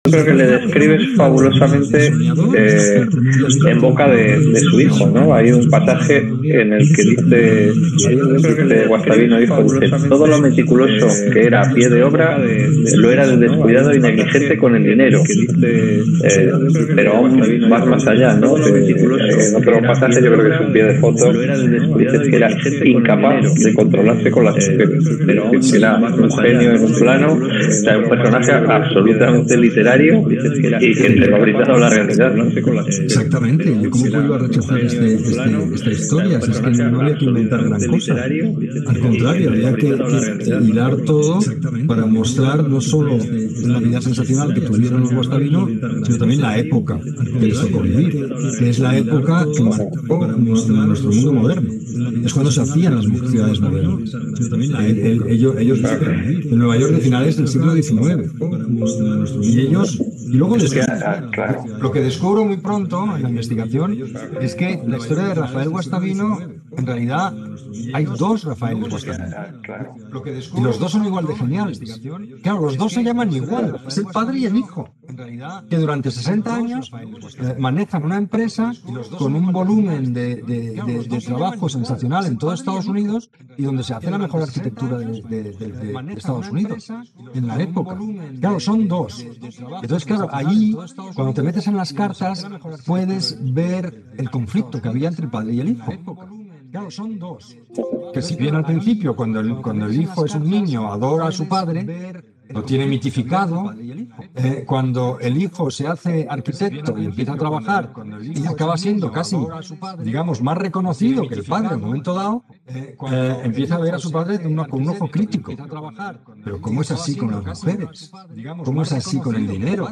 Yo creo que le describes fabulosamente en boca de su hijo, ¿no? Hay un pasaje en el que dice Guastavino, dijo, dice, todo lo meticuloso que era a pie de obra lo era de descuidado y negligente con el dinero. Pero aún vas más allá, ¿no? En otro pasaje, yo creo que es un pie de foto, dices que era incapaz de controlarse con las mujeres, pero que era un genio en un plano, o sea, un personaje absolutamente literario y que te lo ha brindado la realidad, ¿no? Exactamente. ¿Y cómo puedo rechazar esta historia? Si es que no había que inventar gran cosa. Al contrario, había que hilar todo para mostrar no solo la vida sensacional que tuvieron los Guastavino, sino también la época que les tocó vivir, que es la época que marcó nuestro mundo moderno. Es cuando se hacían las ciudades modernas. Ellos en Nueva York de finales del siglo XIX. Y luego Claro. lo que descubro muy pronto en la investigación es que la historia de Rafael Guastavino, en realidad, hay dos Rafaeles Guastavino. Y los dos son igual de geniales. Claro, los dos se llaman igual, es el padre y el hijo, que durante 60 años manejan una empresa con un volumen de trabajo sensacional en todo Estados Unidos y donde se hace la mejor arquitectura de Estados Unidos en la época. Claro, son dos. Entonces, claro, allí, cuando te metes en las cartas, puedes ver el conflicto que había entre el padre y el hijo. Claro, son dos. Que si bien al principio, cuando el hijo es un niño, adora a su padre, lo tiene mitificado, cuando el hijo se hace arquitecto y empieza a trabajar y acaba siendo casi, digamos, más reconocido que el padre en un momento dado, empieza a ver a su padre con un ojo crítico. Pero ¿cómo es así con las mujeres? ¿Cómo es así con el dinero?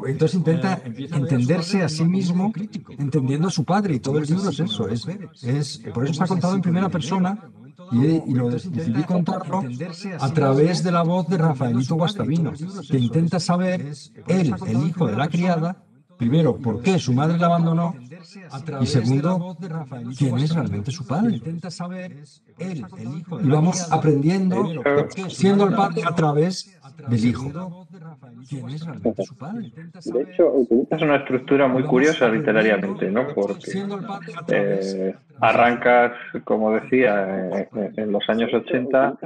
Entonces intenta entenderse a sí mismo entendiendo a su padre, y todo el libro es eso. Por eso está contado en primera persona. Y decidí contarlo a través de la voz de Rafaelito Guastavino, que intenta saber, él, el hijo de la criada, primero, por qué su madre la abandonó, y segundo, quién es realmente su padre. Y vamos aprendiendo, siendo el padre a través del hijo. ¿Quién es realmente su padre? De hecho, utilizas una estructura muy curiosa literariamente, ¿no? Porque arrancas, como decía, en los años 80,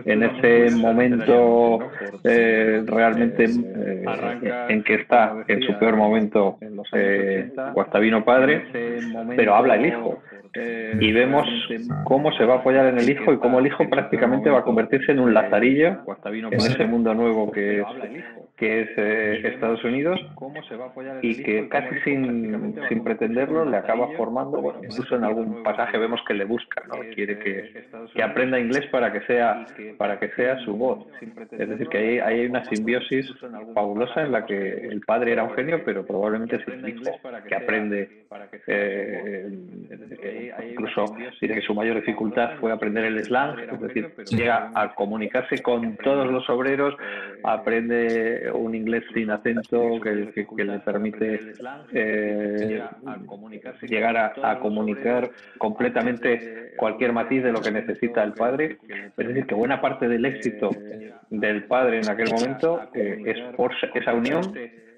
en ese momento realmente en que está en su peor momento Guastavino padre, pero habla el hijo. Y vemos cómo se va a apoyar en el hijo y cómo el hijo prácticamente va a convertirse en un lazarillo en ese mundo nuevo que es Estados Unidos, y que casi sin pretenderlo le acaba formando, bueno, incluso en algún pasaje vemos que le busca, ¿no? Quiere que aprenda inglés para que sea su voz. Es decir, que ahí hay una simbiosis fabulosa en la que el padre era un genio, pero probablemente es el hijo que aprende, incluso dice que su mayor dificultad fue aprender el slang, es decir, llega a comunicarse con todos los obreros, aprende un inglés sin acento que le permite llegar a comunicar completamente cualquier matiz de lo que necesita el padre. Es decir, que buena parte del éxito del padre en aquel momento es por esa unión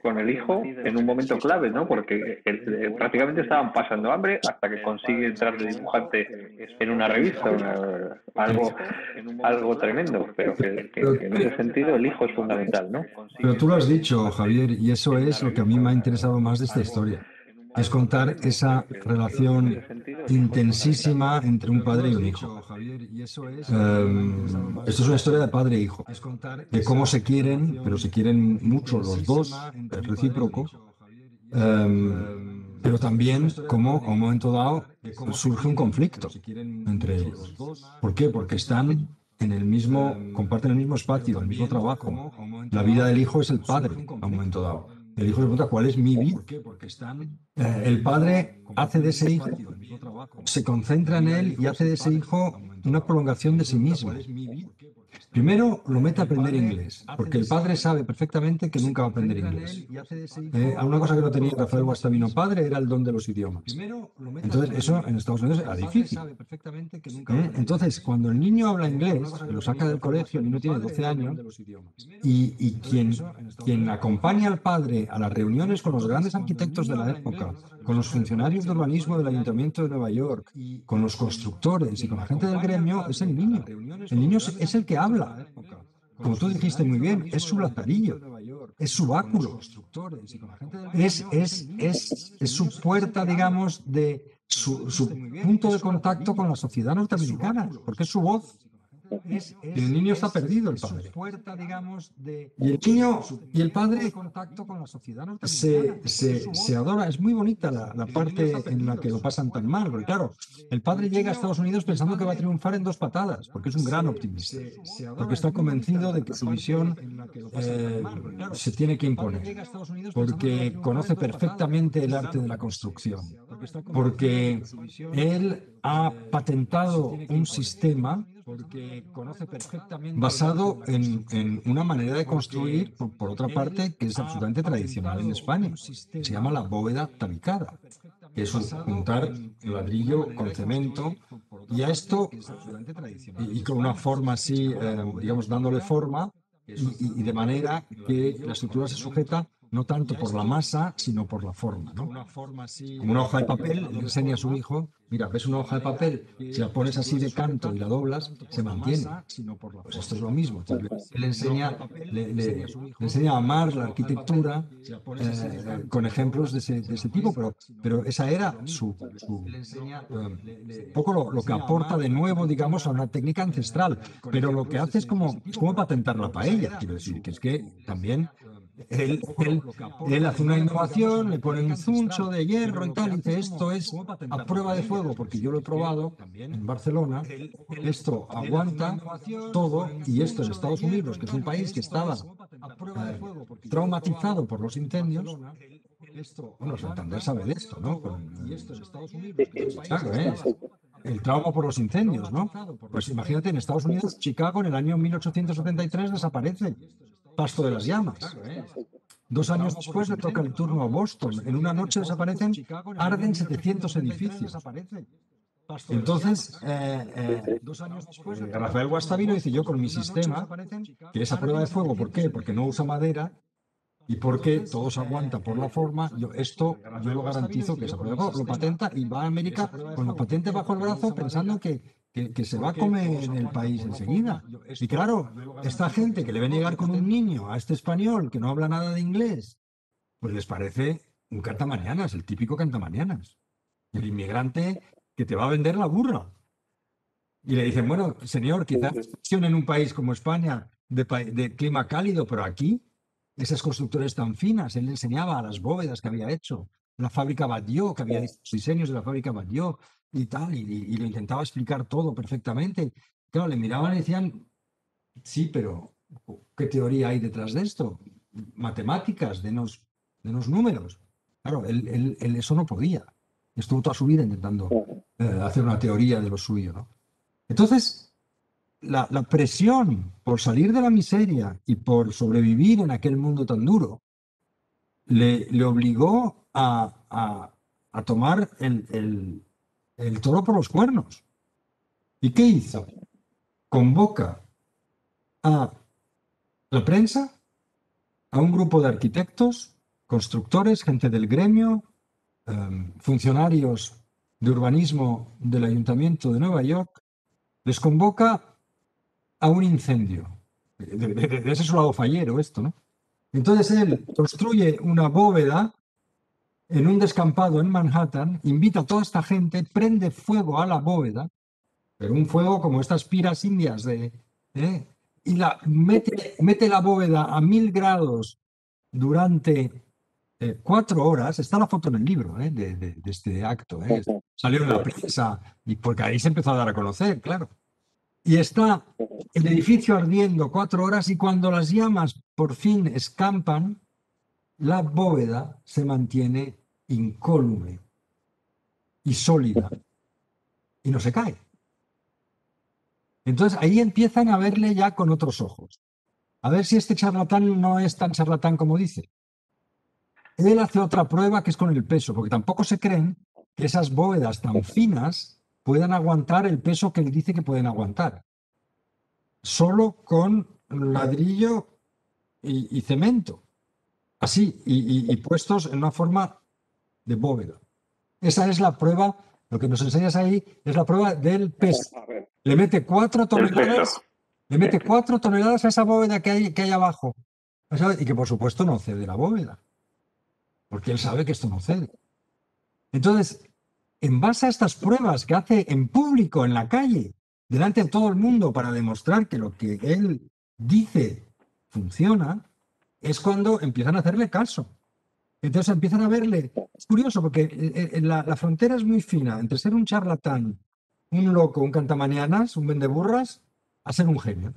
con el hijo en un momento clave, ¿no? Porque prácticamente estaban pasando hambre hasta que consigue entrar de dibujante en una revista, algo tremendo, pero que en ese sentido el hijo es fundamental, ¿no? Pero tú lo has dicho, Javier, y eso es lo que a mí me ha interesado más de esta historia. Es contar esa relación intensísima entre un padre y un hijo. Esto es una historia de padre e hijo, de cómo se quieren, pero se quieren mucho los dos, es recíproco, pero también cómo a un momento dado surge un conflicto entre ellos. ¿Por qué? Porque comparten el mismo espacio, el mismo trabajo. La vida del hijo es el padre a un momento dado. El hijo se pregunta, ¿cuál es mi vida? El padre hace de ese hijo, se concentra en él y hace de ese hijo una prolongación de sí mismo. Primero lo mete a aprender inglés, porque el padre sabe perfectamente que nunca va a aprender inglés. Una cosa que no tenía Rafael Guastavino padre era el don de los idiomas. Entonces, eso en Estados Unidos era difícil. Entonces, cuando el niño habla inglés, lo saca del colegio, el niño tiene 12 años, y quien acompaña al padre a las reuniones con los grandes arquitectos de la época, con los funcionarios de urbanismo del Ayuntamiento de Nueva York, con los constructores y con la gente del gremio, es el niño. El niño es el que habla. Como tú dijiste muy bien, es su lazarillo, es su báculo, es su puerta, digamos, de su punto de contacto con la sociedad norteamericana, porque es su voz. Y el niño está perdido, el padre. Y el niño y el padre se adora. Es muy bonita la parte en la que lo pasan tan mal. Porque claro, el padre llega a Estados Unidos pensando que va a triunfar en 2 patadas, porque es un gran optimista. Porque está convencido de que su visión se tiene que imponer. Porque conoce perfectamente el arte de la construcción. Porque él ha patentado un sistema basado en una manera de construir, por otra parte, que es absolutamente tradicional en España. Se llama la bóveda tabicada, que es juntar ladrillo con cemento, y a esto, y con una forma así, digamos, dándole forma, y de manera que la estructura se sujeta no tanto por la masa, sino por la forma, ¿no? Como una hoja de papel, le enseña a su hijo, mira, ves una hoja de papel, si la pones así de canto y la doblas, se mantiene. Pues esto es lo mismo. Entonces, él le enseña a amar la arquitectura con ejemplos de ese tipo, pero esa era poco lo que aporta de nuevo, digamos, a una técnica ancestral. Pero lo que hace es como patentar la paella, quiero decir, que es que también él hace una innovación, le pone un zuncho de hierro y tal, y dice, esto es a prueba de fuego, porque yo lo he probado en Barcelona, esto aguanta todo, y esto en Estados Unidos, que es un país que estaba traumatizado por los incendios. Bueno, Santander sabe de esto, ¿no? Claro, el trauma por los incendios, ¿no? Pues imagínate, en Estados Unidos, Chicago en el año 1873 desaparece, Pasto de las Llamas. 2 años después le toca el turno a Boston. En una noche desaparecen, arden 700 edificios. Entonces, Rafael Guastavino dice, yo con mi sistema, que es a prueba de fuego, ¿por qué? Porque no usa madera y porque todo se aguanta por la forma, yo lo garantizo que es a prueba de fuego. Lo patenta y va a América con la patente bajo el brazo pensando que se va a comer en el país enseguida. Y claro, esta gente que le va a llegar con un niño a este español que no habla nada de inglés, pues les parece un cantamañanas, el típico cantamañanas. El inmigrante que te va a vender la burra. Y le dicen, bueno, señor, quizás en un país como España de clima cálido, pero aquí, esas constructores tan finas, él le enseñaba a las bóvedas que había hecho, la fábrica Batlló, que había hecho los diseños de la fábrica Batlló y tal, y le intentaba explicar todo perfectamente. Claro, le miraban y decían, sí, pero ¿qué teoría hay detrás de esto? Matemáticas, denos números. Claro, él eso no podía. Estuvo toda su vida intentando hacer una teoría de lo suyo, ¿no? Entonces, la presión por salir de la miseria y por sobrevivir en aquel mundo tan duro le obligó a tomar el toro por los cuernos. ¿Y qué hizo? Convoca a la prensa, a un grupo de arquitectos, constructores, gente del gremio, funcionarios de urbanismo del Ayuntamiento de Nueva York, les convoca a un incendio. De ese es su lado fallero esto, ¿no? Entonces él construye una bóveda en un descampado en Manhattan, invita a toda esta gente, prende fuego a la bóveda, pero un fuego como estas piras indias y mete la bóveda a 1000 grados durante 4 horas. Está la foto en el libro de este acto. Salió en la prensa, y porque ahí se empezó a dar a conocer, claro. Y está el edificio ardiendo 4 horas, y cuando las llamas por fin escampan, la bóveda se mantiene incólume y sólida y no se cae. Entonces ahí empiezan a verle ya con otros ojos. A ver si este charlatán no es tan charlatán como dice. Él hace otra prueba que es con el peso, porque tampoco se creen que esas bóvedas tan finas puedan aguantar el peso que él dice que pueden aguantar. Solo con ladrillo y cemento. Así, y puestos en una forma de bóveda. Esa es la prueba, lo que nos enseñas ahí es la prueba del peso. Le mete 4 toneladas, le mete 4 toneladas a esa bóveda que hay abajo. Y que por supuesto no cede la bóveda, porque él sabe que esto no cede. Entonces, en base a estas pruebas que hace en público, en la calle, delante de todo el mundo, para demostrar que lo que él dice funciona, es cuando empiezan a hacerle caso. Entonces empiezan a verle. Es curioso porque la frontera es muy fina entre ser un charlatán, un loco, un cantamañanas, un vendeburras, a ser un genio.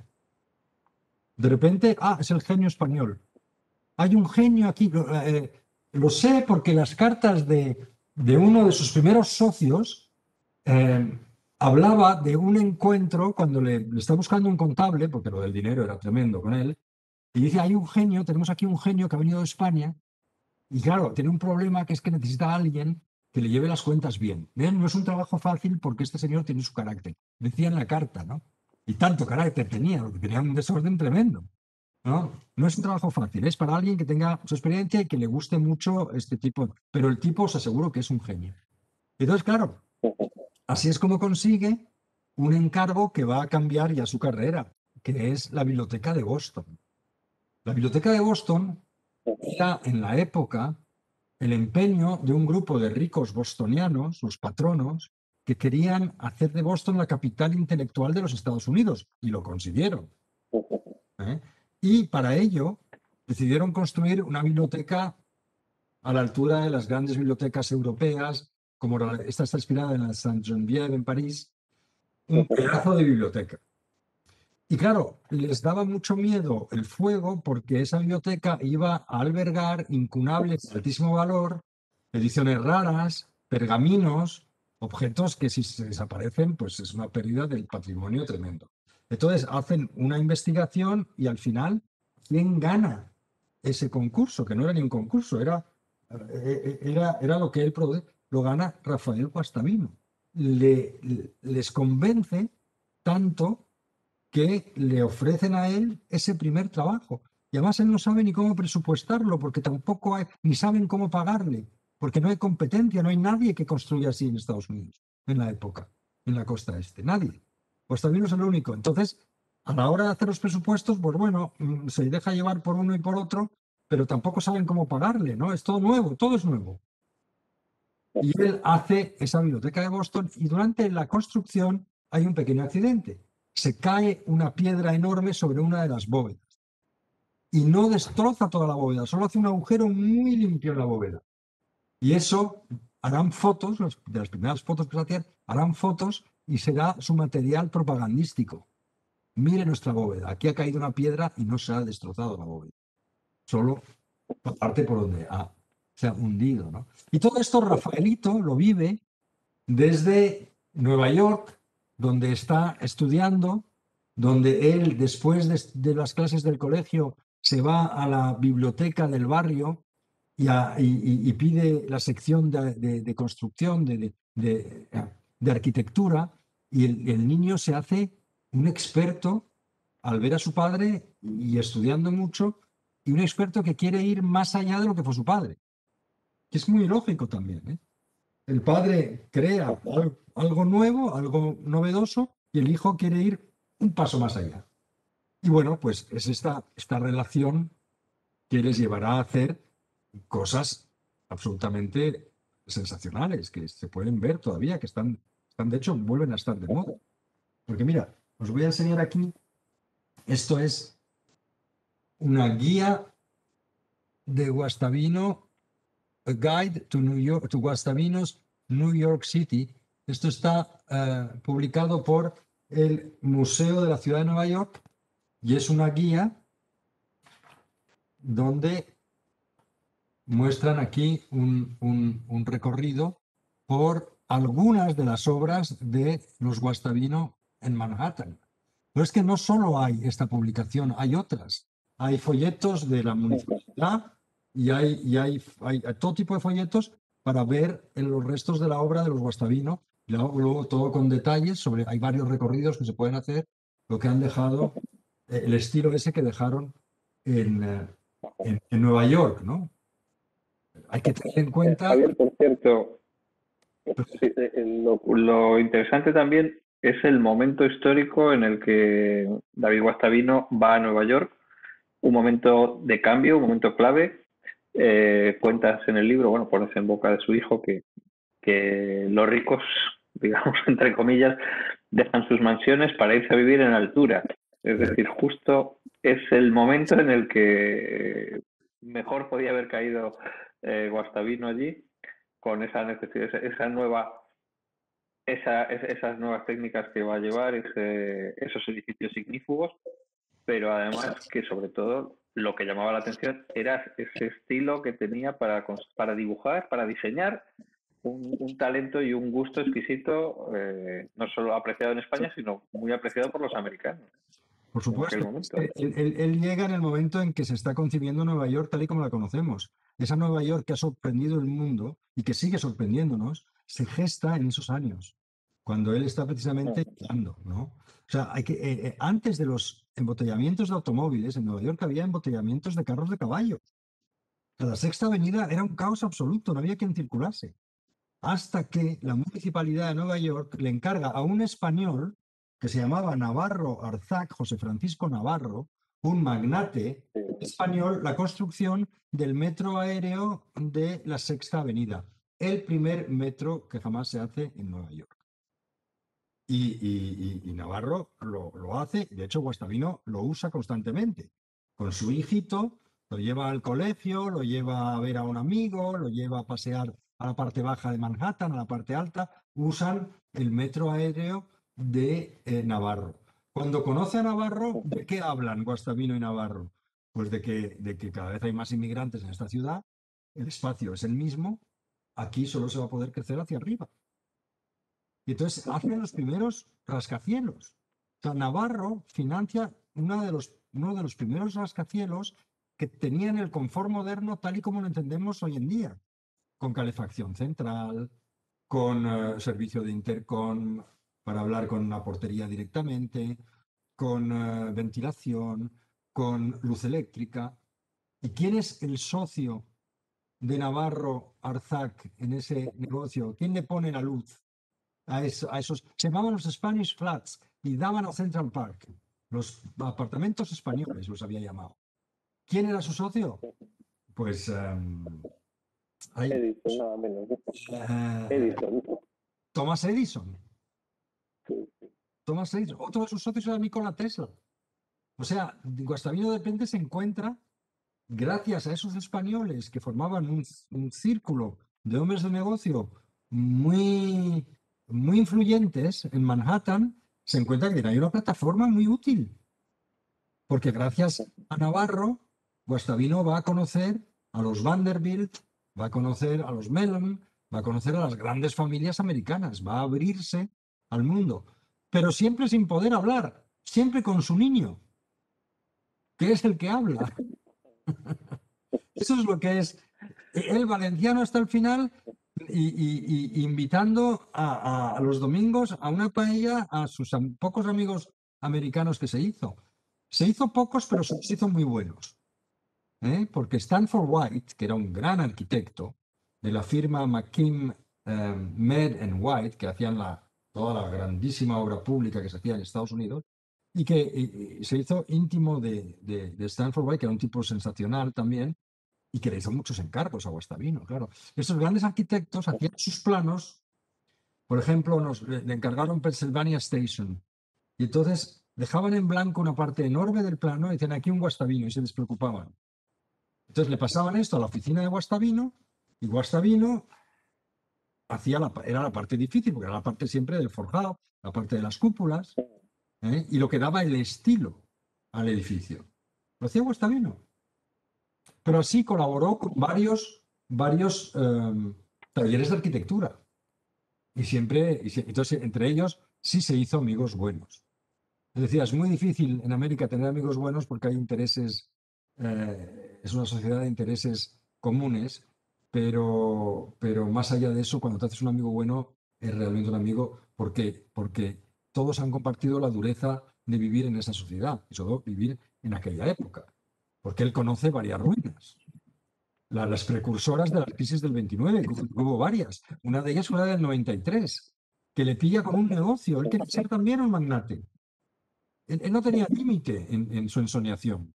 De repente, es el genio español. Hay un genio aquí. Lo sé porque las cartas de uno de sus primeros socios hablaba de un encuentro cuando le está buscando un contable, porque lo del dinero era tremendo con él, y dice, hay un genio, tenemos aquí un genio que ha venido de España, y claro, tiene un problema que es que necesita a alguien que le lleve las cuentas bien. ¿Ven? No es un trabajo fácil porque este señor tiene su carácter. Decía en la carta, ¿no? Y tanto carácter tenía, porque tenía un desorden tremendo. ¿No? No es un trabajo fácil, es para alguien que tenga su experiencia y que le guste mucho este tipo. Pero el tipo os aseguro que es un genio. Entonces, claro, así es como consigue un encargo que va a cambiar ya su carrera, que es la Biblioteca de Boston. La Biblioteca de Boston era en la época el empeño de un grupo de ricos bostonianos, los patronos, que querían hacer de Boston la capital intelectual de los Estados Unidos, y lo consiguieron. ¿Eh? Y para ello decidieron construir una biblioteca a la altura de las grandes bibliotecas europeas, como esta está inspirada en la Saint-Geneviève en París, un pedazo de biblioteca. Y claro, les daba mucho miedo el fuego porque esa biblioteca iba a albergar incunables de altísimo valor, ediciones raras, pergaminos, objetos que si se desaparecen, pues es una pérdida del patrimonio tremendo. Entonces hacen una investigación y al final, ¿quién gana ese concurso? Que no era ni un concurso, era lo que él produce. Lo gana Rafael Guastavino. Les convence tanto que le ofrecen a él ese primer trabajo. Y además él no sabe ni cómo presupuestarlo, porque tampoco hay, ni saben cómo pagarle, porque no hay competencia, no hay nadie que construya así en Estados Unidos, en la época, en la costa este, nadie. Pues también es el único. Entonces, a la hora de hacer los presupuestos, pues bueno, se deja llevar por uno y por otro, pero tampoco saben cómo pagarle, ¿no? Es todo nuevo, todo es nuevo. Y él hace esa biblioteca de Boston y durante la construcción hay un pequeño accidente. Se cae una piedra enorme sobre una de las bóvedas y no destroza toda la bóveda, solo hace un agujero muy limpio en la bóveda. Y eso harán fotos, de las primeras fotos que se hacían, harán fotos y será su material propagandístico. Mire nuestra bóveda, aquí ha caído una piedra y no se ha destrozado la bóveda. Solo la parte por donde se ha hundido, ¿no? Y todo esto Rafaelito lo vive desde Nueva York, donde está estudiando, donde él, después de las clases del colegio, se va a la biblioteca del barrio y pide la sección de construcción, de arquitectura, y el niño se hace un experto al ver a su padre y estudiando mucho, y un experto que quiere ir más allá de lo que fue su padre, que es muy lógico también, ¿eh? El padre crea algo nuevo, algo novedoso, y el hijo quiere ir un paso más allá. Y bueno, pues es esta relación que les llevará a hacer cosas absolutamente sensacionales, que se pueden ver todavía, que están de hecho, vuelven a estar de moda. Porque mira, os voy a enseñar aquí, esto es una guía de Guastavino, A Guide to New York, to Guastavino's New York City. Esto está publicado por el Museo de la Ciudad de Nueva York y es una guía donde muestran aquí un recorrido por algunas de las obras de los Guastavino en Manhattan. Pero es que no solo hay esta publicación, hay otras. Hay folletos de la municipalidad y hay todo tipo de folletos para ver en los restos de la obra de los Guastavino. Y luego todo con detalles sobre, hay varios recorridos que se pueden hacer, lo que han dejado, el estilo ese que dejaron en Nueva York, ¿no? Hay que tener en cuenta. Javier, por cierto, sí, lo interesante también es el momento histórico en el que David Guastavino va a Nueva York, un momento de cambio, un momento clave. Cuentas en el libro, bueno, pones en boca de su hijo que los ricos, digamos, entre comillas, dejan sus mansiones para irse a vivir en altura. Es decir, justo es el momento en el que mejor podía haber caído Guastavino allí, con esa necesidad, esas nuevas técnicas que va a llevar, esos edificios ignífugos, pero además que sobre todo lo que llamaba la atención era ese estilo que tenía para dibujar, para diseñar, un talento y un gusto exquisito, no solo apreciado en España, sino muy apreciado por los americanos. Por supuesto. Él llega en el momento en que se está concibiendo Nueva York tal y como la conocemos. Esa Nueva York que ha sorprendido el mundo y que sigue sorprendiéndonos, se gesta en esos años, cuando él está precisamente llegando, ¿no? O sea, antes de los embotellamientos de automóviles, en Nueva York había embotellamientos de carros de caballo. La Sexta Avenida era un caos absoluto, no había quien circulase. Hasta que la municipalidad de Nueva York le encarga a un español que se llamaba Navarro Arzac, José Francisco Navarro, un magnate español, la construcción del metro aéreo de la Sexta Avenida, el primer metro que jamás se hace en Nueva York. Y Navarro lo hace, de hecho Guastavino lo usa constantemente. Con su hijito lo lleva al colegio, lo lleva a ver a un amigo, lo lleva a pasear a la parte baja de Manhattan, a la parte alta, usan el metro aéreo de Navarro. Cuando conoce a Navarro, ¿de qué hablan Guastavino y Navarro? Pues de que cada vez hay más inmigrantes en esta ciudad, el espacio es el mismo, aquí solo se va a poder crecer hacia arriba. Y entonces hacen los primeros rascacielos. O sea, Navarro financia uno de los primeros rascacielos que tenían el confort moderno tal y como lo entendemos hoy en día, con calefacción central, con servicio de intercom para hablar con la portería directamente, con ventilación, con luz eléctrica. ¿Y quién es el socio de Navarro Arzac en ese negocio? ¿Quién le pone la luz a esos? Se llamaban los Spanish Flats y daban a Central Park. Los apartamentos españoles los había llamado. ¿Quién era su socio? Pues Edison, nada menos. Edison. Thomas Edison. Thomas Edison. Otro de sus socios era Nikola Tesla. O sea, Guastavino de repente se encuentra, gracias a esos españoles que formaban un círculo de hombres de negocio muy, muy influyentes en Manhattan, se encuentra que hay una plataforma muy útil. Porque gracias a Navarro, Guastavino va a conocer a los Vanderbilt, va a conocer a los Mellon, va a conocer a las grandes familias americanas, va a abrirse al mundo, pero siempre sin poder hablar, siempre con su niño, que es el que habla. Eso es lo que es el valenciano hasta el final, y invitando a los domingos a una paella a sus pocos amigos americanos que se hizo. Se hizo pocos, pero se hizo muy buenos. Porque Stanford White, que era un gran arquitecto de la firma McKim, Med and White, que hacían toda la grandísima obra pública que se hacía en Estados Unidos, y que se hizo íntimo de Stanford White, que era un tipo sensacional también, y que le hizo muchos encargos a Guastavino, claro. Estos grandes arquitectos hacían sus planos, por ejemplo, le encargaron Pennsylvania Station, y entonces dejaban en blanco una parte enorme del plano y decían aquí un Guastavino, y se despreocupaban. Entonces le pasaban esto a la oficina de Guastavino, y Guastavino era la parte difícil, porque era la parte siempre del forjado, la parte de las cúpulas, y lo que daba el estilo al edificio. Lo hacía Guastavino. Pero así colaboró con varios talleres de arquitectura. Y entonces, entre ellos, sí se hizo amigos buenos. Decía, es muy difícil en América tener amigos buenos porque hay intereses, es una sociedad de intereses comunes, pero más allá de eso, cuando te haces un amigo bueno, es realmente un amigo. ¿Por qué? Porque todos han compartido la dureza de vivir en esa sociedad, y sobre todo vivir en aquella época, porque él conoce varias ruinas. Las precursoras de las crisis del 29, que hubo varias. Una de ellas fue la del 93, que le pilla con un negocio. Él quería ser también un magnate. Él no tenía límite en su ensoñación.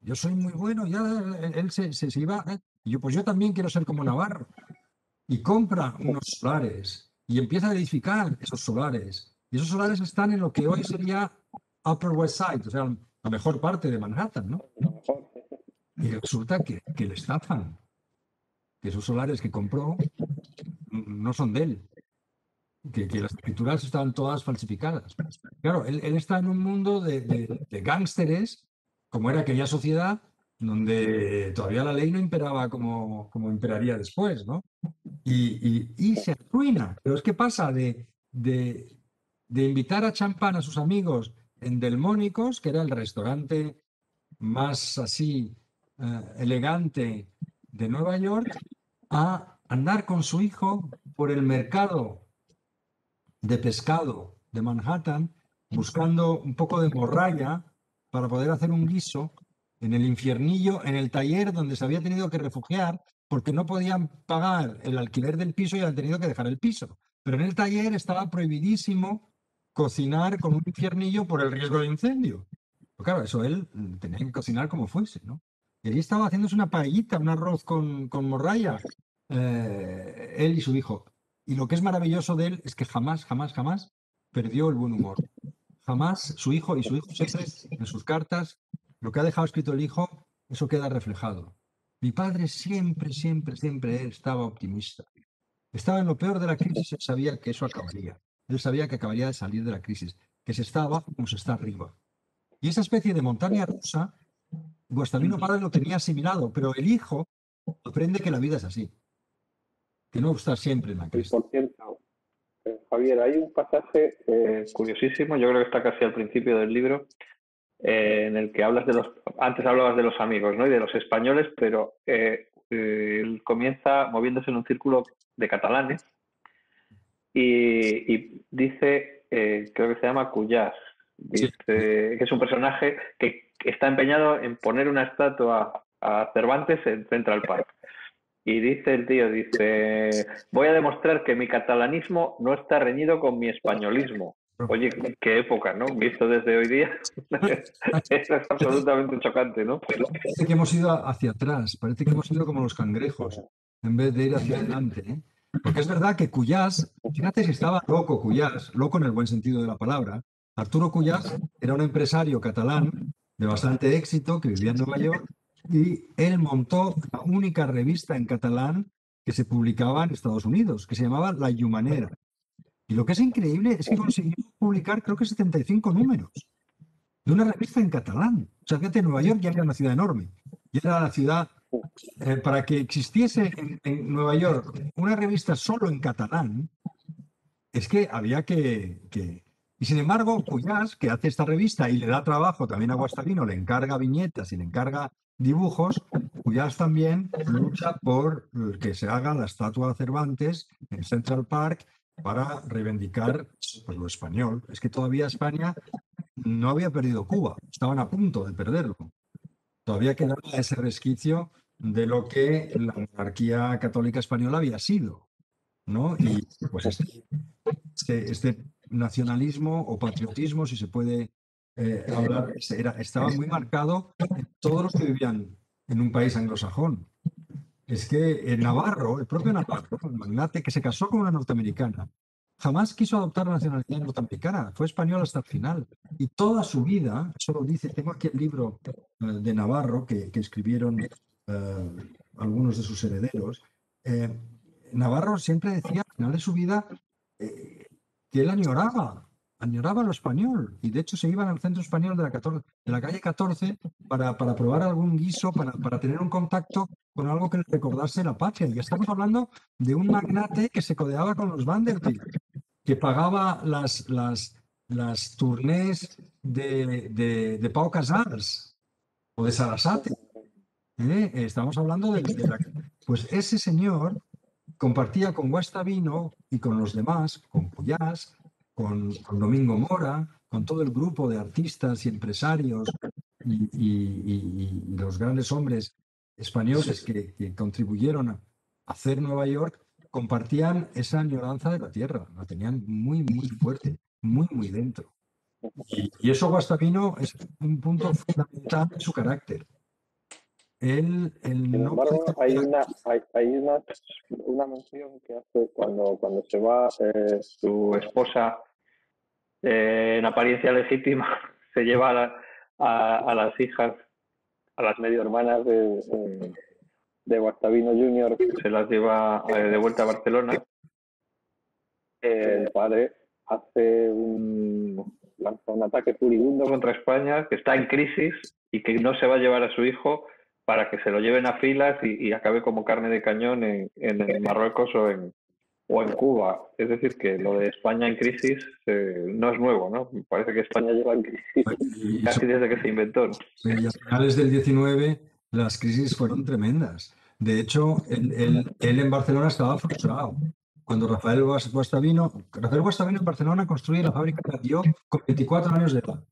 Yo soy muy bueno, ya él se iba. Y yo, pues yo también quiero ser como Navarro. Y compra unos solares y empieza a edificar esos solares. Y esos solares están en lo que hoy sería Upper West Side, o sea, la mejor parte de Manhattan, ¿no? Y resulta que le estafan, que esos solares que compró no son de él, que las escrituras estaban todas falsificadas. Claro, él está en un mundo de gángsteres, como era aquella sociedad, donde todavía la ley no imperaba como imperaría después, ¿no? Y se arruina. Pero es que pasa de invitar a champán a sus amigos en Delmónicos, que era el restaurante más así elegante de Nueva York, a andar con su hijo por el mercado de pescado de Manhattan, buscando un poco de morralla para poder hacer un guiso en el infiernillo, en el taller donde se había tenido que refugiar porque no podían pagar el alquiler del piso y han tenido que dejar el piso. Pero en el taller estaba prohibidísimo cocinar con un infiernillo por el riesgo de incendio. Pero claro, eso él tenía que cocinar como fuese, ¿no? Y allí estaba haciéndose una paellita, un arroz con morralla, él y su hijo. Y lo que es maravilloso de él es que jamás, jamás, jamás perdió el buen humor. Jamás su hijo siempre en sus cartas, lo que ha dejado escrito el hijo, eso queda reflejado. Mi padre siempre, siempre, siempre estaba optimista. Estaba en lo peor de la crisis, él sabía que eso acabaría. Él sabía que acabaría de salir de la crisis, que se está abajo como se está arriba. Y esa especie de montaña rusa, Guastavino padre lo tenía asimilado, pero el hijo aprende que la vida es así, que no está siempre en la Y crisis. por cierto, Javier, hay un pasaje curiosísimo, yo creo que está casi al principio del libro, en el que hablas de antes hablabas de los amigos, ¿no? Y de los españoles, pero él comienza moviéndose en un círculo de catalanes y dice, creo que se llama Cuyás, Sí. dice que es un personaje que está empeñado en poner una estatua a Cervantes en Central Park. Y dice el tío, dice, voy a demostrar que mi catalanismo no está reñido con mi españolismo. Oye, qué época, ¿no? Visto desde hoy día, eso es absolutamente chocante, ¿no? Parece que hemos ido hacia atrás, parece que hemos ido como los cangrejos, en vez de ir hacia adelante, ¿eh? Porque es verdad que Cuyás, fíjate si estaba loco Cuyás, loco en el buen sentido de la palabra. Arturo Cuyás era un empresario catalán de bastante éxito que vivía en Nueva York y él montó la única revista en catalán que se publicaba en Estados Unidos, que se llamaba La Llumanera. Y lo que es increíble es que consiguió publicar creo que 75 números de una revista en catalán. O sea, fíjate, Nueva York ya era una ciudad enorme. Ya era la ciudad, para que existiese en Nueva York una revista solo en catalán, es que había que... Y sin embargo, Cuyás, que hace esta revista y le da trabajo también a Guastavino, le encarga viñetas y le encarga dibujos, Cuyás también lucha por que se haga la estatua de Cervantes en Central Park para reivindicar pues, lo español. Es que todavía España no había perdido Cuba, estaban a punto de perderlo. Todavía quedaba ese resquicio de lo que la monarquía católica española había sido, ¿no? Y pues este nacionalismo o patriotismo, si se puede hablar, estaba muy marcado en todos los que vivían en un país anglosajón. Es que el Navarro, el propio Navarro, el magnate que se casó con una norteamericana, jamás quiso adoptar la nacionalidad norteamericana, fue español hasta el final. Y toda su vida, eso lo dice, tengo aquí el libro de Navarro que escribieron algunos de sus herederos. eh, Navarro siempre decía al final de su vida que él añoraba lo español. Y de hecho se iban al centro español de la calle 14 para probar algún guiso, para tener un contacto con algo que le recordase la patria. Y estamos hablando de un magnate que se codeaba con los Vanderbilt, que pagaba las tournés de Pau Casals o de Sarasate. Estamos hablando Pues ese señor compartía con Guastavino y con los demás, con Cuyás, con Domingo Mora, con todo el grupo de artistas y empresarios y los grandes hombres españoles que contribuyeron a hacer Nueva York, compartían esa añoranza de la tierra, la tenían muy, muy fuerte, muy, muy dentro. Y eso Guastavino es un punto fundamental de su carácter. Sin embargo, hay una mención que hace cuando se va su esposa, en apariencia legítima, se lleva a las hijas, a las medio hermanas de Guastavino Jr., se las lleva de vuelta a Barcelona. El padre lanza un ataque furibundo contra España, que está en crisis y que no se va a llevar a su hijo para que se lo lleven a filas y acabe como carne de cañón en Marruecos o en Cuba. Es decir, que lo de España en crisis no es nuevo, ¿no? Parece que España lleva en crisis casi desde que se inventó, ¿no? Y a finales del 19 las crisis fueron tremendas. De hecho, él en Barcelona estaba frustrado. Cuando Rafael Guastavino en Barcelona construye la fábrica de Batlló con 24 años de edad.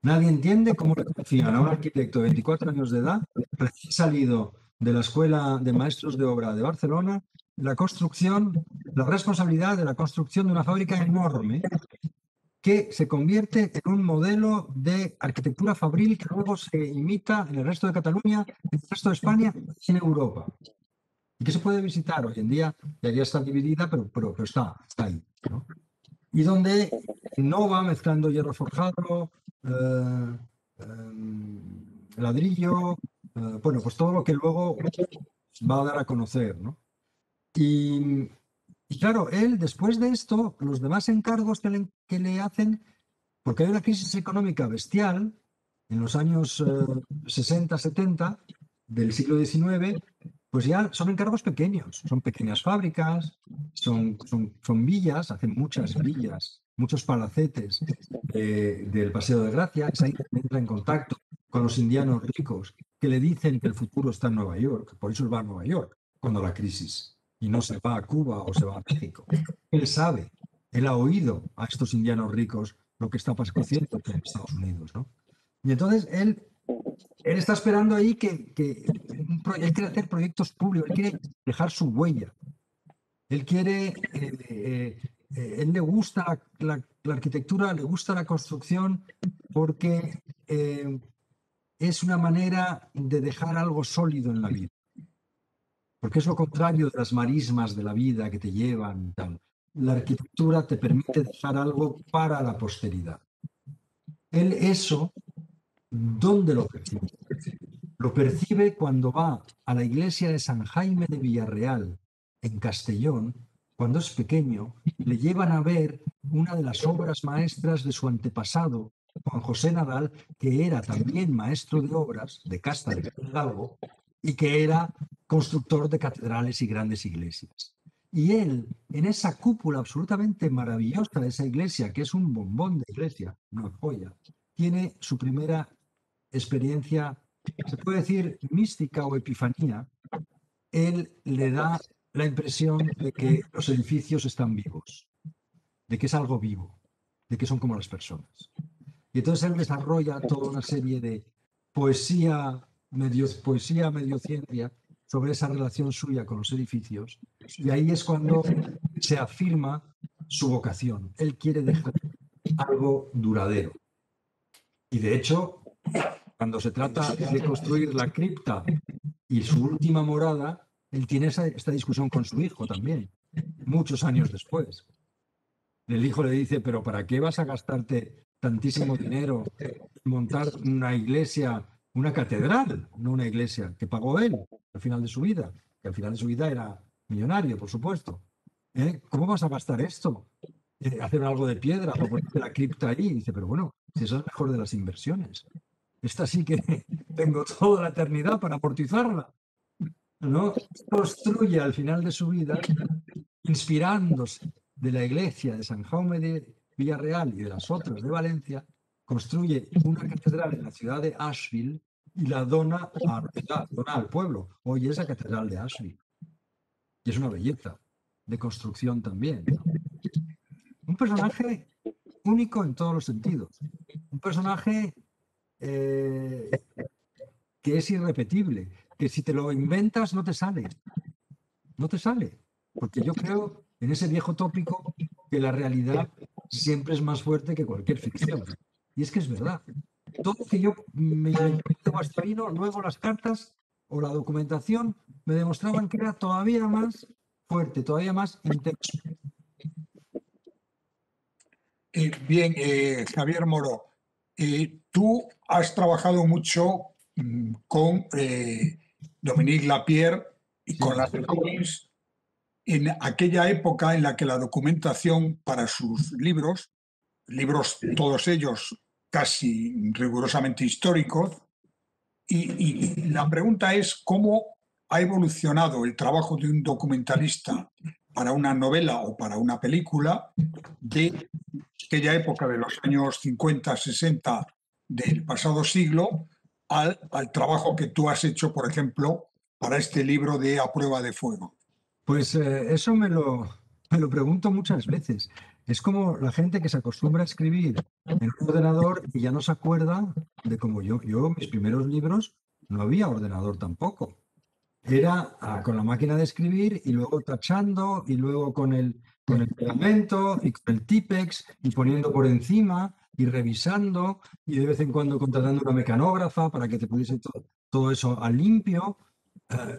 Nadie entiende cómo le confían a un arquitecto de 24 años de edad, recién salido de la Escuela de Maestros de Obra de Barcelona, la responsabilidad de la construcción de una fábrica enorme que se convierte en un modelo de arquitectura fabril que luego se imita en el resto de Cataluña, en el resto de España y en Europa. Y que se puede visitar hoy en día, ya está dividida, pero está ahí, ¿no? Y donde no va mezclando hierro forjado, ladrillo, bueno, pues todo lo que luego va a dar a conocer, ¿no? Y claro, él, después de esto, los demás encargos que le hacen, porque hay una crisis económica bestial en los años 60, 70 del siglo XIX, pues ya son encargos pequeños, son pequeñas fábricas, son villas, hacen muchas villas, muchos palacetes del Paseo de Gracia, es ahí que entra en contacto con los indianos ricos que le dicen que el futuro está en Nueva York, por eso él va a Nueva York cuando la crisis, y no se va a Cuba o se va a México. Él sabe, él ha oído a estos indianos ricos lo que está pasando en Estados Unidos, ¿no? Y entonces él está esperando ahí que él quiere hacer proyectos públicos, él quiere dejar su huella. Él quiere, él le gusta la arquitectura, le gusta la construcción porque es una manera de dejar algo sólido en la vida. Porque es lo contrario de las marismas de la vida que te llevan y tal. La arquitectura te permite dejar algo para la posteridad. Él eso, ¿dónde lo percibe? Lo percibe cuando va a la iglesia de San Jaime de Villarreal, en Castellón, cuando es pequeño, le llevan a ver una de las obras maestras de su antepasado, Juan José Nadal, que era también maestro de obras de Casta de Hidalgo y que era constructor de catedrales y grandes iglesias. Y él, en esa cúpula absolutamente maravillosa de esa iglesia, que es un bombón de iglesia, una joya, tiene su primera experiencia, se puede decir mística o epifanía. Él le da la impresión de que los edificios están vivos, de que es algo vivo, de que son como las personas. Y entonces él desarrolla toda una serie de poesía medio ciencia sobre esa relación suya con los edificios. Y ahí es cuando se afirma su vocación. Él quiere dejar algo duradero. Y de hecho, cuando se trata de construir la cripta y su última morada, él tiene esta discusión con su hijo también, muchos años después. El hijo le dice, pero ¿para qué vas a gastarte tantísimo dinero en montar una iglesia, una catedral, no una iglesia, que pagó él al final de su vida? Que al final de su vida era millonario, por supuesto. ¿Cómo vas a gastar esto? Hacer algo de piedra o ponerte la cripta ahí. Y dice, pero bueno, si eso es mejor de las inversiones. Esta sí que tengo toda la eternidad para amortizarla, ¿no? Construye al final de su vida, inspirándose de la iglesia de San Jaume de Villarreal y de las otras de Valencia, construye una catedral en la ciudad de Asheville y la dona al pueblo. Hoy es la catedral de Asheville. Y es una belleza de construcción también, ¿no? Un personaje único en todos los sentidos. Un personaje que es irrepetible, que si te lo inventas no te sale. No te sale. Porque yo creo en ese viejo tópico que la realidad siempre es más fuerte que cualquier ficción. Y es que es verdad. Todo lo que yo me inventé de Guastavino, luego las cartas o la documentación me demostraban que era todavía más fuerte, todavía más intenso. Bien, Javier Moro, tú has trabajado mucho con Dominique Lapierre y con las Collins en aquella época en la que la documentación para sus libros todos ellos casi rigurosamente históricos, y la pregunta es cómo ha evolucionado el trabajo de un documentalista para una novela o para una película de aquella época de los años 50, 60 del pasado siglo al trabajo que tú has hecho, por ejemplo, para este libro de A Prueba de Fuego. Pues eso me lo pregunto muchas veces. Es como la gente que se acostumbra a escribir en un ordenador y ya no se acuerda de cómo yo mis primeros libros no había ordenador tampoco. Era con la máquina de escribir y luego tachando y luego con el pegamento y con el Tipex y poniendo por encima y revisando y de vez en cuando contratando una mecanógrafa para que te pudiese todo eso a limpio.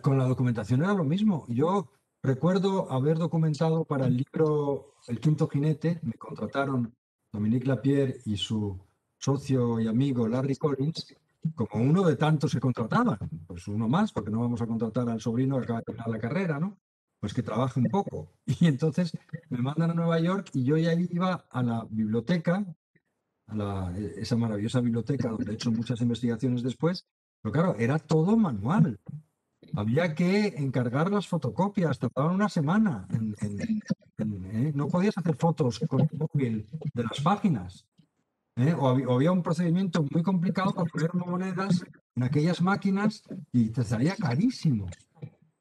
Con la documentación era lo mismo. Yo recuerdo haber documentado para el libro El Quinto Jinete, me contrataron Dominique Lapierre y su socio y amigo Larry Collins, como uno de tantos que contrataban. Pues uno más, porque no vamos a contratar al sobrino que acaba de terminar la carrera, ¿no? Pues que trabaje un poco. Y entonces me mandan a Nueva York y yo ya iba a la biblioteca, esa maravillosa biblioteca donde he hecho muchas investigaciones después, pero claro, era todo manual. Había que encargar las fotocopias, tardaban una semana. No podías hacer fotos con el móvil de las páginas. O había un procedimiento muy complicado para poner monedas en aquellas máquinas y te salía carísimo.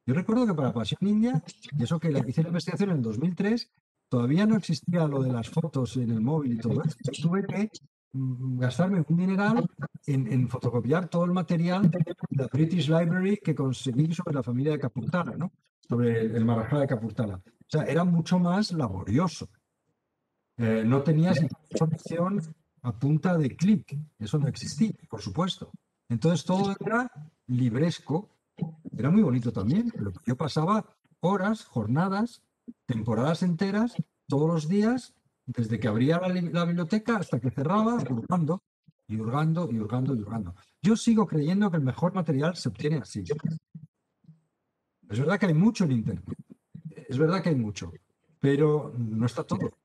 Yo recuerdo que para Pasión India, y eso que hice la investigación en el 2003, todavía no existía lo de las fotos en el móvil y todo eso. Yo tuve que gastarme un dineral en fotocopiar todo el material de la British Library que conseguí sobre la familia de Capurtala, ¿no? Sobre el Marajá de Capurtala. O sea, era mucho más laborioso. No tenías información a punta de clic. Eso no existía, por supuesto. Entonces todo era libresco. Era muy bonito también, pero yo pasaba horas, jornadas, temporadas enteras, todos los días, desde que abría la biblioteca hasta que cerraba, hurgando, y hurgando, y hurgando, y hurgando. Yo sigo creyendo que el mejor material se obtiene así. Es verdad que hay mucho en Internet, es verdad que hay mucho, pero no está todo.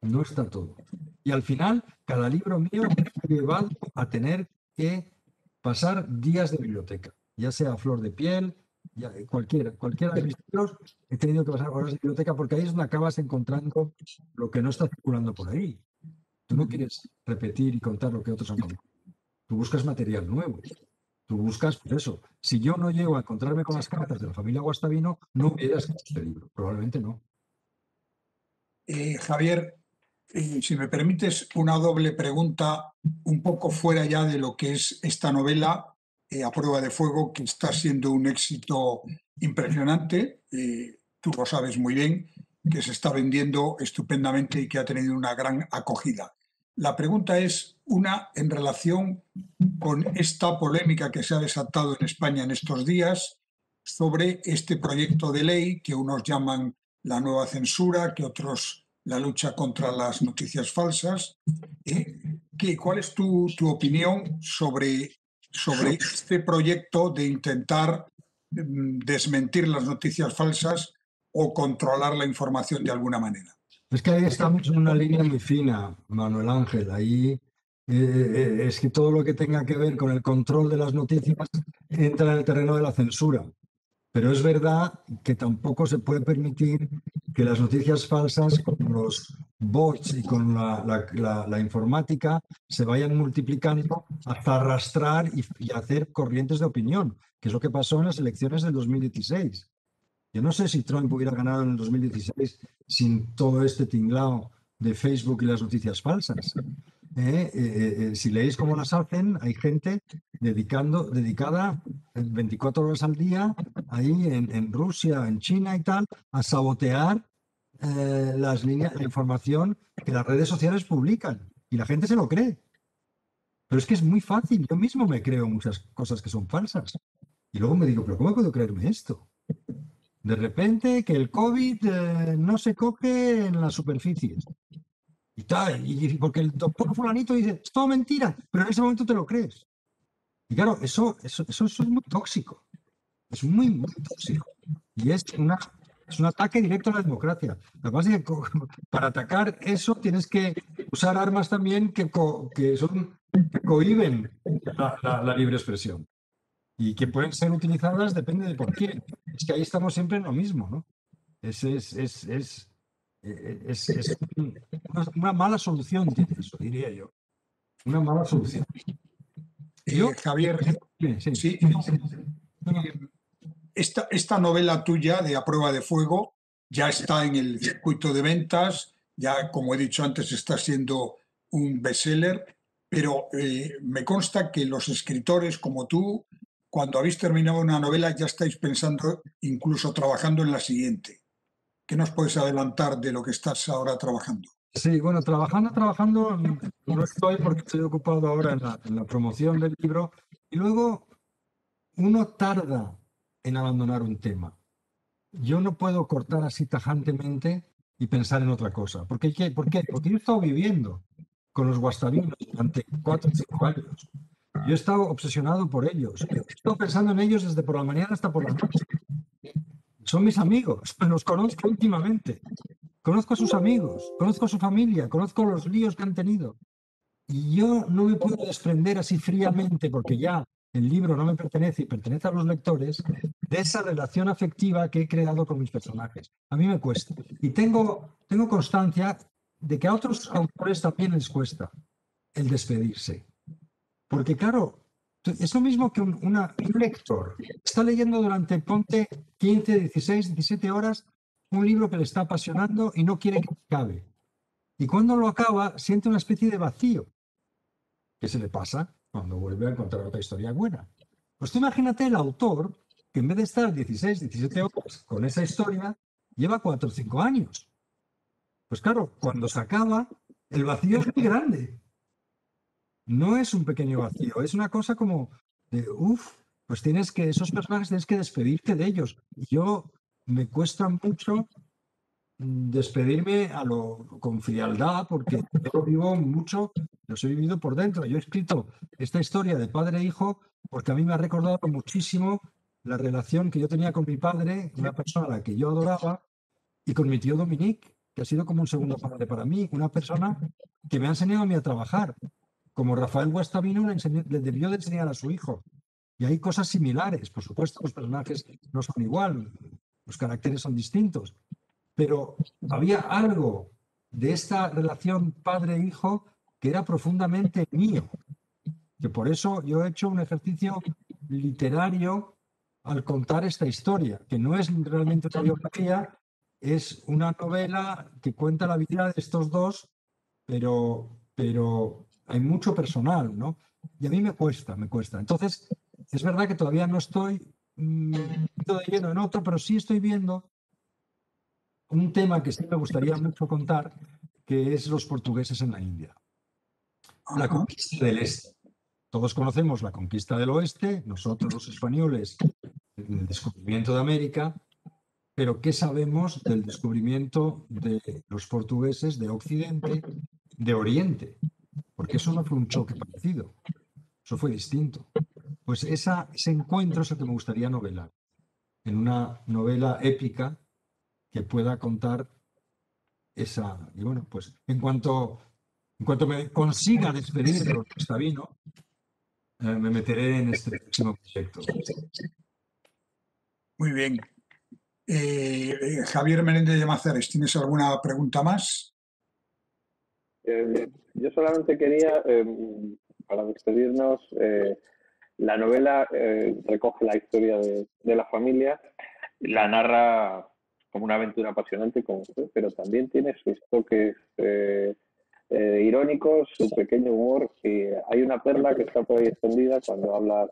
No está todo. Y al final, cada libro mío me ha llevado a tener que pasar días de biblioteca, ya sea a flor de piel, cualquiera de mis libros, he tenido que pasar horas de biblioteca porque ahí es donde acabas encontrando lo que no está circulando por ahí. Tú no quieres repetir y contar lo que otros han contado. Tú buscas material nuevo. Tú buscas, por eso, si yo no llego a encontrarme con las cartas de la familia Guastavino, no hubiera escrito este libro. Probablemente no. Javier, si me permites una doble pregunta, un poco fuera ya de lo que es esta novela, A Prueba de Fuego, que está siendo un éxito impresionante. Tú lo sabes muy bien, que se está vendiendo estupendamente y que ha tenido una gran acogida. La pregunta es una en relación con esta polémica que se ha desatado en España en estos días sobre este proyecto de ley que unos llaman la nueva censura, que otros la lucha contra las noticias falsas. ¿Cuál es tu opinión sobre este proyecto de intentar desmentir las noticias falsas o controlar la información de alguna manera? Es que ahí estamos en una línea muy fina, Manuel Ángel. Ahí es que todo lo que tenga que ver con el control de las noticias entra en el terreno de la censura. Pero es verdad que tampoco se puede permitir que las noticias falsas, como los bots y con la informática se vayan multiplicando hasta arrastrar y hacer corrientes de opinión, que es lo que pasó en las elecciones del 2016. Yo no sé si Trump hubiera ganado en el 2016 sin todo este tinglao de Facebook y las noticias falsas. Si leéis cómo las hacen, hay gente dedicada 24 horas al día ahí en Rusia, en China y tal, a sabotear las líneas de información que las redes sociales publican. Y la gente se lo cree. Pero es que es muy fácil. Yo mismo me creo muchas cosas que son falsas. Y luego me digo, ¿pero cómo puedo creerme esto? De repente que el COVID no se coge en las superficies. Y tal, y porque el doctor fulanito dice, es todo mentira, pero en ese momento te lo crees. Y claro, eso es muy tóxico. Es muy, muy tóxico. Y es un ataque directo a la democracia. Lo que pasa es que para atacar eso tienes que usar armas también que cohíben la libre expresión. Y que pueden ser utilizadas depende de por quién. Es que ahí estamos siempre en lo mismo, ¿no? Es una mala solución, tiene eso, diría yo. Una mala solución. Javier, sí. Sí, esta novela tuya de A Prueba de Fuego ya está en el circuito de ventas, ya como he dicho antes está siendo un bestseller, pero me consta que los escritores como tú, cuando habéis terminado una novela ya estáis pensando, incluso trabajando en la siguiente. ¿Qué nos puedes adelantar de lo que estás ahora trabajando? Sí, bueno, trabajando, no estoy porque estoy ocupado ahora en la promoción del libro. Y luego uno tarda en abandonar un tema. Yo no puedo cortar así tajantemente y pensar en otra cosa. ¿Por qué? Porque yo he estado viviendo con los guastavinos durante 4 o 5 años. Yo he estado obsesionado por ellos. He estado pensando en ellos desde por la mañana hasta por la noche. Son mis amigos, los conozco íntimamente. Conozco a sus amigos, conozco a su familia, conozco los líos que han tenido. Y yo no me puedo desprender así fríamente, porque ya el libro no me pertenece y pertenece a los lectores, de esa relación afectiva que he creado con mis personajes. A mí me cuesta. Y tengo constancia de que a otros autores también les cuesta el despedirse. Porque claro, es lo mismo que un lector. Está leyendo durante, ponte, 15, 16, 17 horas un libro que le está apasionando y no quiere que acabe. Y cuando lo acaba, siente una especie de vacío. ¿Qué se le pasa cuando vuelve a encontrar otra historia buena? Pues tú imagínate el autor que en vez de estar 16, 17 horas con esa historia, lleva 4 o 5 años. Pues claro, cuando se acaba, el vacío es muy grande. No es un pequeño vacío, es una cosa como de, pues esos personajes tienes que despedirte de ellos. Yo me cuesta mucho despedirme con frialdad porque yo lo vivo mucho, los he vivido por dentro. Yo he escrito esta historia de padre e hijo porque a mí me ha recordado muchísimo la relación que yo tenía con mi padre, una persona a la que yo adoraba, y con mi tío Dominique, que ha sido como un segundo padre para mí, una persona que me ha enseñado a mí a trabajar. Como Rafael Guastavino le debió de enseñar a su hijo. Y hay cosas similares. Por supuesto, los personajes no son igual, los caracteres son distintos. Pero había algo de esta relación padre-hijo que era profundamente mío. Que por eso yo he hecho un ejercicio literario al contar esta historia, que no es realmente una biografía, es una novela que cuenta la vida de estos dos, pero hay mucho personal, ¿no? Y a mí me cuesta. Entonces, es verdad que todavía no estoy de lleno en otro, pero sí estoy viendo un tema que sí me gustaría mucho contar, que es los portugueses en la India. La conquista del este. Todos conocemos la conquista del oeste, nosotros los españoles, el descubrimiento de América, pero ¿qué sabemos del descubrimiento de los portugueses de Occidente, de Oriente? Porque eso no fue un choque parecido, eso fue distinto. Pues ese encuentro es el que me gustaría novelar, en una novela épica que pueda contar esa. Y bueno, pues en cuanto me consiga despedir de los Guastavino, me meteré en este próximo proyecto. Muy bien. Javier Menéndez de Mazares, ¿tienes alguna pregunta más? Yo solamente quería, para despedirnos, la novela recoge la historia de la familia, la narra como una aventura apasionante, pero también tiene sus toques irónicos, su pequeño humor, y hay una perla que está por ahí escondida cuando habla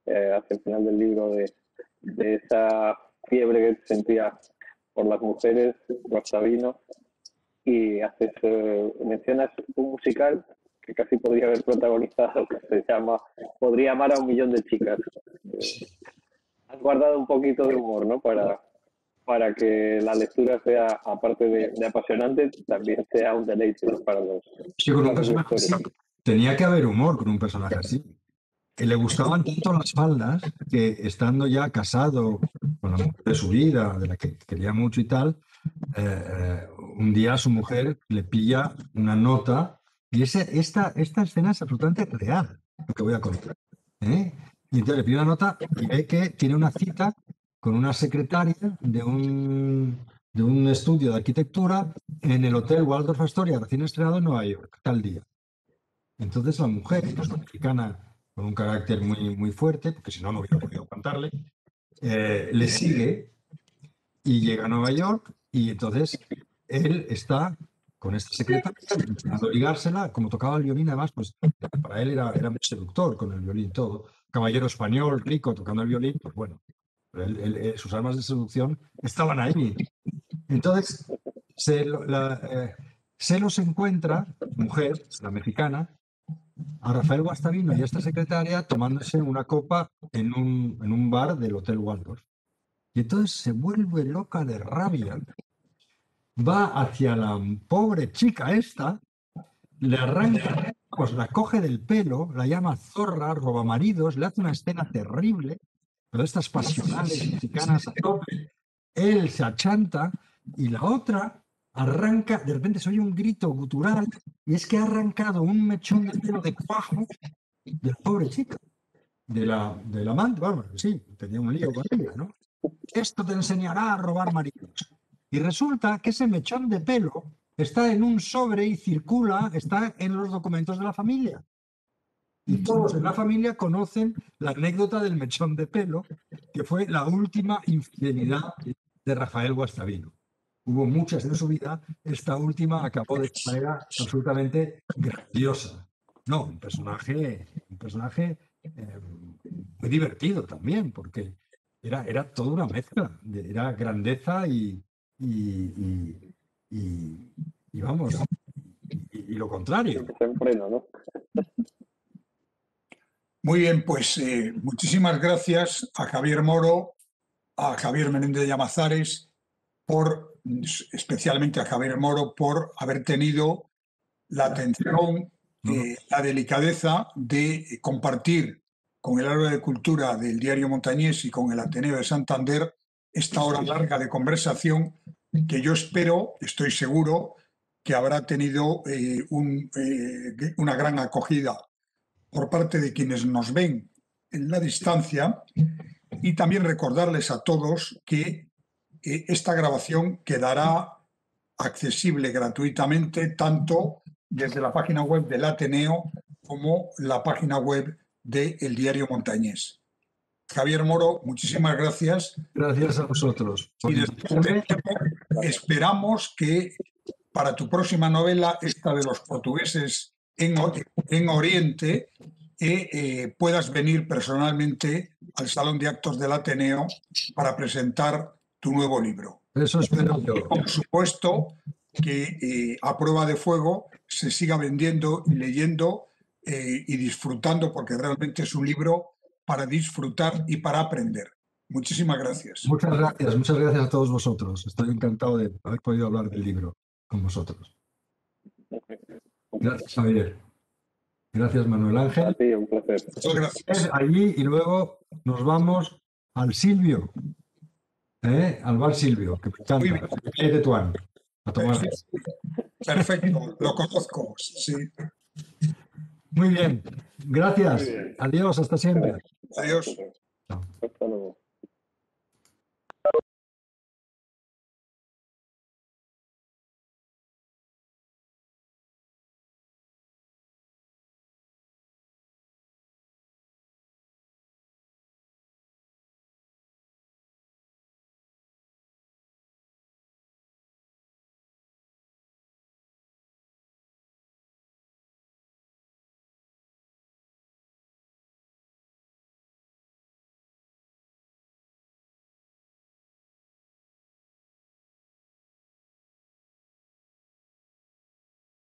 hacia el final del libro de esa fiebre que sentía por las mujeres, Guastavino, y mencionas un musical que casi podría haber protagonizado, que se llama Podría amar a un millón de chicas. Has guardado un poquito de humor, ¿no? Para que la lectura sea, aparte de apasionante, también sea un deleite, ¿no? Para los con un personaje así, tenía que haber humor con un personaje así. Que le gustaban tanto las faldas que, estando ya casado con la mujer de su vida, de la que quería mucho y tal, un día su mujer le pilla una nota, y esta escena es absolutamente real, lo que voy a contar. ¿Eh? Y entonces le pilla una nota y ve que tiene una cita con una secretaria de un estudio de arquitectura en el Hotel Waldorf Astoria, recién estrenado en Nueva York, tal día. Entonces la mujer, que es una mexicana con un carácter muy, muy fuerte, porque si no, no hubiera podido contarle, le sigue y llega a Nueva York, y entonces él está con esta secretaria intentando ligársela. Como tocaba el violín, además, pues para él era muy seductor con el violín todo. Caballero español, rico, tocando el violín, pues bueno, sus armas de seducción estaban ahí. Entonces se los encuentra, mujer, la mexicana, a Rafael Guastavino y a esta secretaria tomándose una copa en un bar del Hotel Waldorf. Y entonces se vuelve loca de rabia, va hacia la pobre chica esta, le arranca, pues la coge del pelo, la llama zorra, robamaridos, le hace una escena terrible, pero estas pasionales mexicanas a tope. Él se achanta y la otra arranca, de repente se oye un grito gutural, y es que ha arrancado un mechón de pelo de cuajo de la pobre chica, de la amante, vamos, sí, tenía un lío con ella, ¿no? Esto te enseñará a robar maridos. Y resulta que ese mechón de pelo está en un sobre y circula, está en los documentos de la familia. Y todos en la familia conocen la anécdota del mechón de pelo, que fue la última infidelidad de Rafael Guastavino. Hubo muchas en su vida, esta última acabó de manera absolutamente grandiosa. No, un personaje muy divertido también, porque era toda una mezcla, era grandeza y vamos, y lo contrario. ¿no? Muy bien, pues muchísimas gracias a Javier Moro, a Javier Menéndez de Llamazares, especialmente a Javier Moro, por haber tenido la atención, la delicadeza de compartir con el área de cultura del Diario Montañés y con el Ateneo de Santander esta hora larga de conversación que yo espero, estoy seguro, que habrá tenido una gran acogida por parte de quienes nos ven en la distancia, y también recordarles a todos que esta grabación quedará accesible gratuitamente tanto desde la página web del Ateneo como la página web del Diario Montañés. Javier Moro, muchísimas gracias. Gracias a vosotros. Y después esperamos que para tu próxima novela, esta de los portugueses en Oriente, puedas venir personalmente al Salón de Actos del Ateneo para presentar tu nuevo libro. Eso espero yo. Por supuesto que A Prueba de Fuego se siga vendiendo y leyendo y disfrutando, porque realmente es un libro para disfrutar y para aprender. Muchísimas gracias. Muchas gracias a todos vosotros. Estoy encantado de haber podido hablar del libro con vosotros. Gracias, Javier. Gracias, Manuel Ángel. Sí, un placer. Muchas gracias. Allí, y luego nos vamos al Silvio, al bar Silvio, que me encanta, de Tetuán, a tomar. Perfecto, lo conozco, sí. Muy bien, gracias. Muy bien. Adiós, hasta siempre. Adiós. Hasta luego.